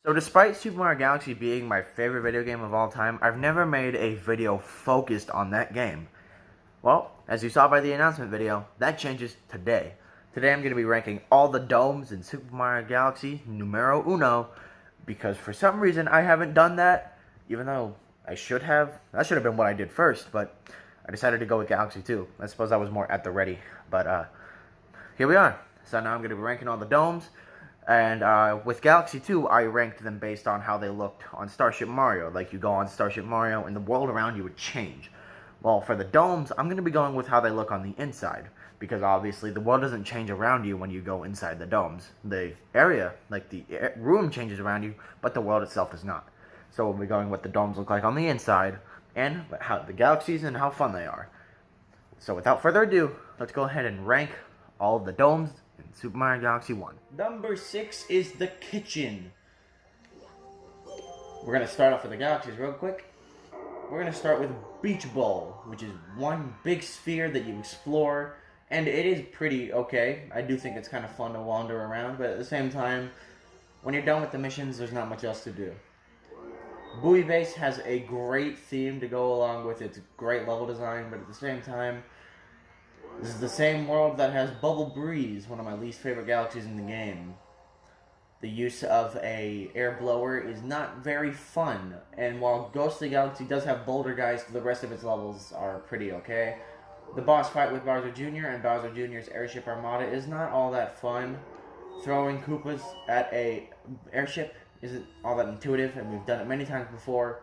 So despite Super Mario Galaxy being my favorite video game of all time, I've never made a video focused on that game. Well, as you saw by the announcement video, that changes today. Today I'm going to be ranking all the domes in Super Mario Galaxy numero uno, because for some reason I haven't done that, even though I should have. That should have been what I did first, but I decided to go with Galaxy 2. I suppose I was more at the ready, but here we are. So now I'm going to be ranking all the domes. And with Galaxy 2, I ranked them based on how they looked on Starship Mario. Like, you go on Starship Mario, and the world around you would change. Well, for the domes, I'm going to be going with how they look on the inside. Because, obviously, the world doesn't change around you when you go inside the domes. The area, like the room, changes around you, but the world itself does not. So we'll be going what the domes look like on the inside, and how the galaxies and how fun they are. So without further ado, let's go ahead and rank all of the domes in Super Mario Galaxy 1. Number 6 is the kitchen. We're going to start off with the galaxies real quick. We're going to start with Beach Bowl, which is one big sphere that you explore, and it is pretty okay. I do think it's kind of fun to wander around, but at the same time, when you're done with the missions, there's not much else to do. Bowie Base has a great theme to go along with its great level design, but at the same time, this is the same world that has Bubble Breeze, one of my least favorite galaxies in the game. The use of a air blower is not very fun, and while Ghostly Galaxy does have boulder guys, the rest of its levels are pretty okay. The boss fight with Bowser Jr. and Bowser Jr.'s Airship Armada is not all that fun. Throwing Koopas at a airship isn't all that intuitive, and we've done it many times before.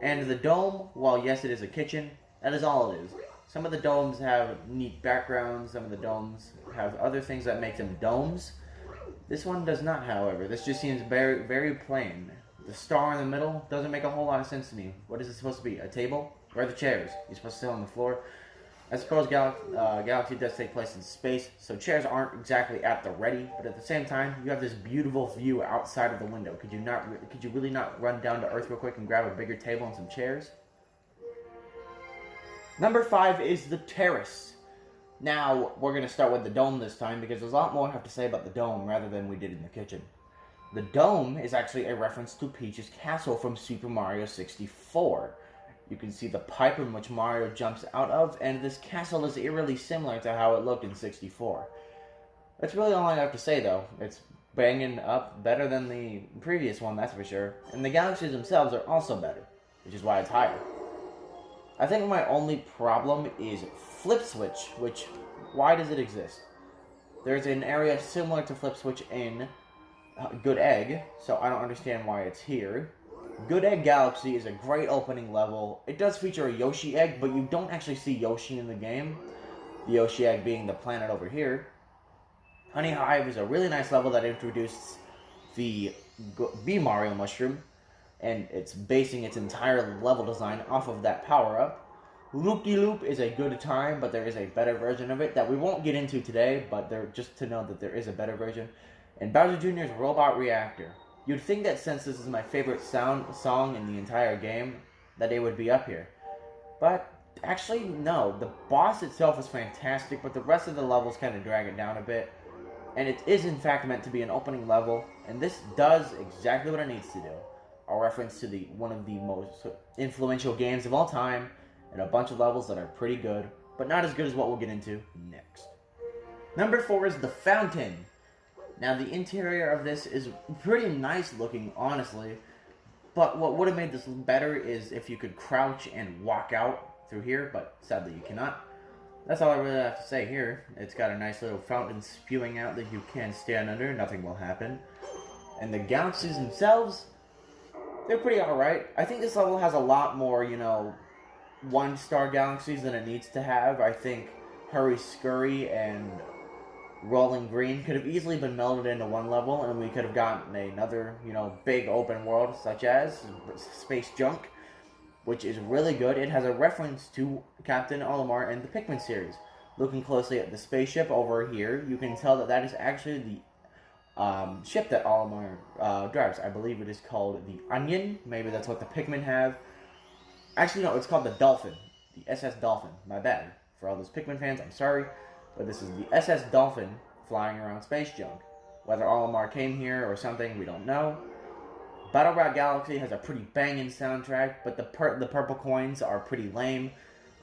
And the dome, while yes it is a kitchen, that is all it is. Some of the domes have neat backgrounds, some of the domes have other things that make them domes. This one does not, however. This just seems very, very plain. The star in the middle doesn't make a whole lot of sense to me. What is it supposed to be? A table? Where are the chairs? You're supposed to sit on the floor? I suppose Galaxy does take place in space, so chairs aren't exactly at the ready, but at the same time, you have this beautiful view outside of the window. Could you really not run down to Earth real quick and grab a bigger table and some chairs? Number 5 is the terrace. Now, we're going to start with the dome this time, because there's a lot more I have to say about the dome rather than we did in the kitchen. The dome is actually a reference to Peach's castle from Super Mario 64. You can see the pipe in which Mario jumps out of, and this castle is eerily similar to how it looked in 64. That's really all I have to say, though. It's banging up better than the previous one, that's for sure. And the galaxies themselves are also better, which is why it's higher. I think my only problem is Flip Switch, which, why does it exist? There's an area similar to Flip Switch in Good Egg, so I don't understand why it's here. Good Egg Galaxy is a great opening level. It does feature a Yoshi egg, but you don't actually see Yoshi in the game. The Yoshi egg being the planet over here. Honey Hive is a really nice level that introduced the B Mario mushroom, and it's basing its entire level design off of that power-up. Loop-de-Loop is a good time, but there is a better version of it that we won't get into today, but just to know that there is a better version. And Bowser Jr.'s Robot Reactor. You'd think that since this is my favorite song in the entire game, that it would be up here. But actually, no. The boss itself is fantastic, but the rest of the levels kind of drag it down a bit. And it is in fact meant to be an opening level, and this does exactly what it needs to do. A reference to one of the most influential games of all time, and a bunch of levels that are pretty good, but not as good as what we'll get into next. Number 4 is the Fountain. Now, the interior of this is pretty nice looking, honestly, but what would have made this better is if you could crouch and walk out through here, but sadly you cannot. That's all I really have to say here. It's got a nice little fountain spewing out that you can stand under, nothing will happen. And the galaxies themselves, they're pretty alright. I think this level has a lot more, one-star galaxies than it needs to have. I think Hurry Scurry and Rolling Green could have easily been melded into one level, and we could have gotten another, big open world, such as Space Junk, which is really good. It has a reference to Captain Olimar in the Pikmin series. Looking closely at the spaceship over here, you can tell that that is actually the ship that Olimar drives. I believe it is called the Onion. Maybe that's what the Pikmin have. Actually, no, it's called the Dolphin. The SS Dolphin. My bad. For all those Pikmin fans, I'm sorry. But this is the SS Dolphin flying around Space Junk. Whether Olimar came here or something, we don't know. Battle Rat Galaxy has a pretty banging soundtrack, but the purple coins are pretty lame.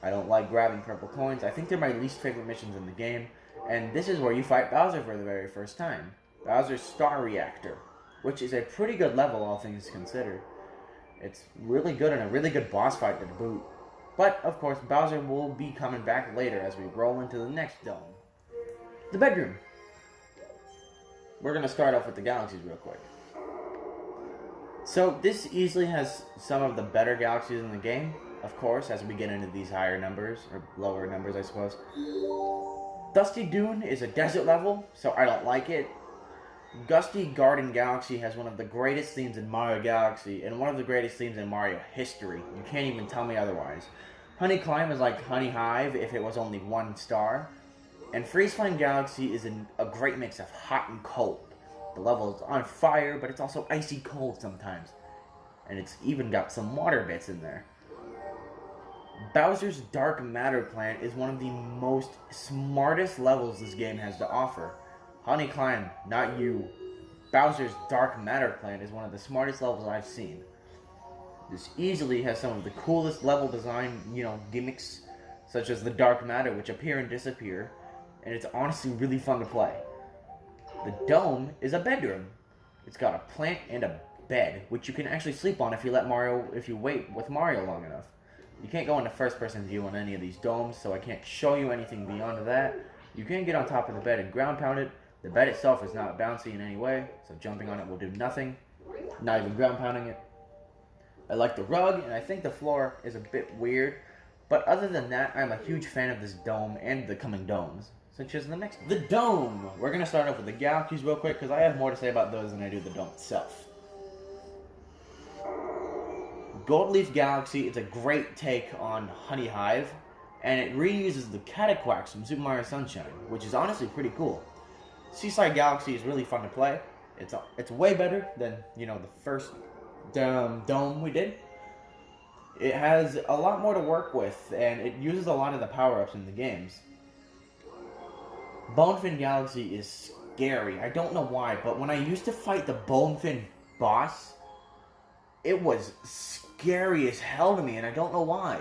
I don't like grabbing purple coins. I think they're my least favorite missions in the game. And this is where you fight Bowser for the very first time. Bowser's Star Reactor, which is a pretty good level, all things considered. It's really good and a really good boss fight to boot. But, of course, Bowser will be coming back later as we roll into the next dome. The bedroom. We're going to start off with the galaxies real quick. So, this easily has some of the better galaxies in the game, of course, as we get into these higher numbers, or lower numbers, I suppose. Dusty Dune is a desert level, so I don't like it. Gusty Garden Galaxy has one of the greatest themes in Mario Galaxy, and one of the greatest themes in Mario history. You can't even tell me otherwise. Honey Climb is like Honey Hive if it was only 1 star. And Freeze Flame Galaxy is a great mix of hot and cold. The level is on fire, but it's also icy cold sometimes. And it's even got some water bits in there. Bowser's Dark Matter Plant is one of the most smartest levels this game has to offer. Honey Climb, not you. Bowser's Dark Matter Plant is one of the smartest levels I've seen. This easily has some of the coolest level design, gimmicks, such as the Dark Matter, which appear and disappear, and it's honestly really fun to play. The dome is a bedroom. It's got a plant and a bed, which you can actually sleep on if you wait with Mario long enough. You can't go into first-person view on any of these domes, so I can't show you anything beyond that. You can get on top of the bed and ground pound it. The bed itself is not bouncy in any way, so jumping on it will do nothing. Not even ground pounding it. I like the rug, and I think the floor is a bit weird. But other than that, I'm a huge fan of this dome and the coming domes. Such as the dome! We're going to start off with the galaxies real quick, because I have more to say about those than I do the dome itself. Gold Leaf Galaxy is a great take on Honey Hive, and it reuses the Cataquacks from Super Mario Sunshine, which is honestly pretty cool. Seaside Galaxy is really fun to play. It's way better than, the first dome we did. It has a lot more to work with, and it uses a lot of the power-ups in the games. Bonefin Galaxy is scary. I don't know why, but when I used to fight the Bonefin boss, it was scary as hell to me, and I don't know why.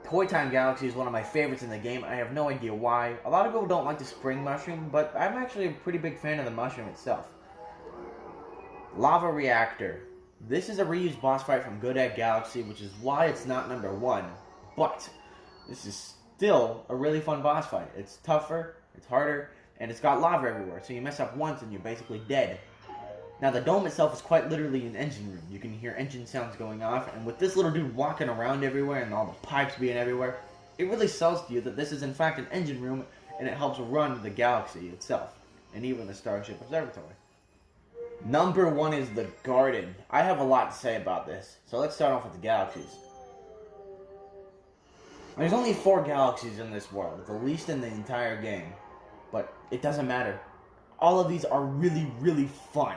Toy Time Galaxy is one of my favorites in the game. I have no idea why. A lot of people don't like the Spring Mushroom, but I'm actually a pretty big fan of the mushroom itself. Lava Reactor. This is a reused boss fight from Good Egg Galaxy, which is why it's not number 1. But this is still a really fun boss fight. It's tougher, it's harder, and it's got lava everywhere, so you mess up once and you're basically dead. Now, the dome itself is quite literally an engine room. You can hear engine sounds going off, and with this little dude walking around everywhere and all the pipes being everywhere, it really sells to you that this is in fact an engine room, and it helps run the galaxy itself, and even the Starship Observatory. Number 1 is the Garden. I have a lot to say about this, so let's start off with the galaxies. There's only 4 galaxies in this world, the least in the entire game, but it doesn't matter. All of these are really, really fun.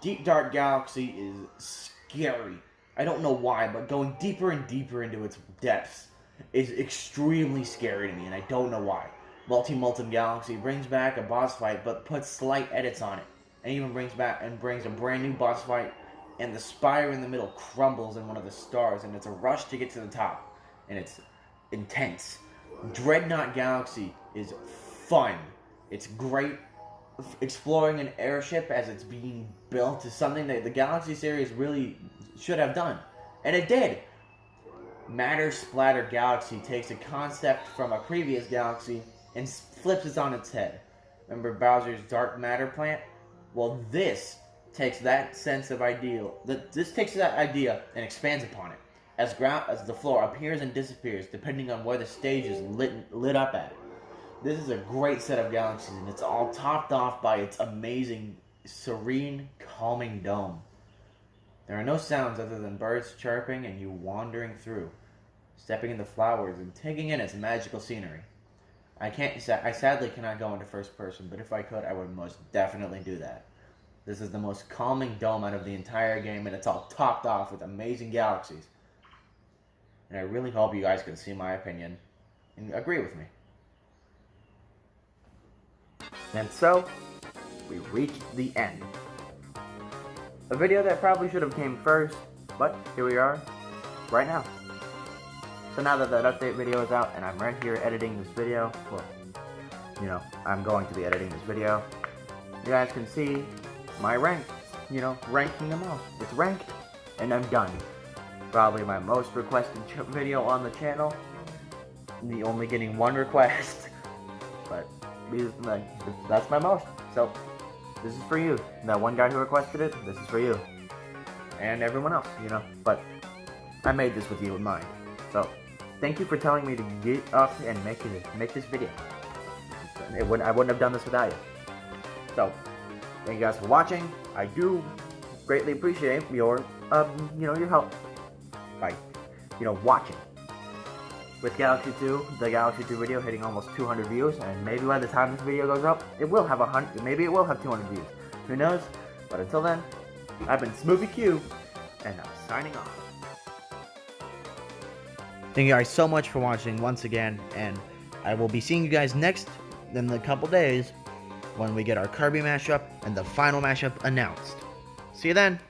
Deep Dark Galaxy is scary. I don't know why, but going deeper and deeper into its depths is extremely scary to me, and I don't know why. Multi-Molten Galaxy brings back a boss fight, but puts slight edits on it, and even brings a brand new boss fight, and the spire in the middle crumbles in one of the stars, and it's a rush to get to the top, and it's intense. Dreadnought Galaxy is fun. It's great. Exploring an airship as it's being built is something that the Galaxy series really should have done. And it did! Matter Splatter Galaxy takes a concept from a previous galaxy and flips it on its head. Remember Bowser's Dark Matter Plant? Well, this takes that idea and expands upon it. As the floor appears and disappears depending on where the stage is lit up at. This is a great set of galaxies, and it's all topped off by its amazing, serene, calming dome. There are no sounds other than birds chirping and you wandering through, stepping in the flowers and taking in its magical scenery. I sadly cannot go into first person, but if I could, I would most definitely do that. This is the most calming dome out of the entire game, and it's all topped off with amazing galaxies. And I really hope you guys can see my opinion and agree with me. And so, we reached the end. A video that probably should have came first, but here we are, right now. So now that update video is out and I'm right here editing this video, well, you know, I'm going to be editing this video, you guys can see my rank, you know, ranking them all. It's ranked, and I'm done. Probably my most requested video on the channel. Me only getting one request, but that's my most. So this is for you. That one guy who requested it, this is for you, and everyone else, you know. But I made this with you in mind. So thank you for telling me to get up and make this video. I wouldn't have done this without you. So thank you guys for watching. I do greatly appreciate your you know, your help by, you know, watching. With Galaxy 2, the Galaxy 2 video hitting almost 200 views, and maybe by the time this video goes up, it will have 100, maybe it will have 200 views. Who knows? But until then, I've been Smoothie Q, and I'm signing off. Thank you guys so much for watching once again, and I will be seeing you guys next in a couple days when we get our Kirby mashup and the final mashup announced. See you then!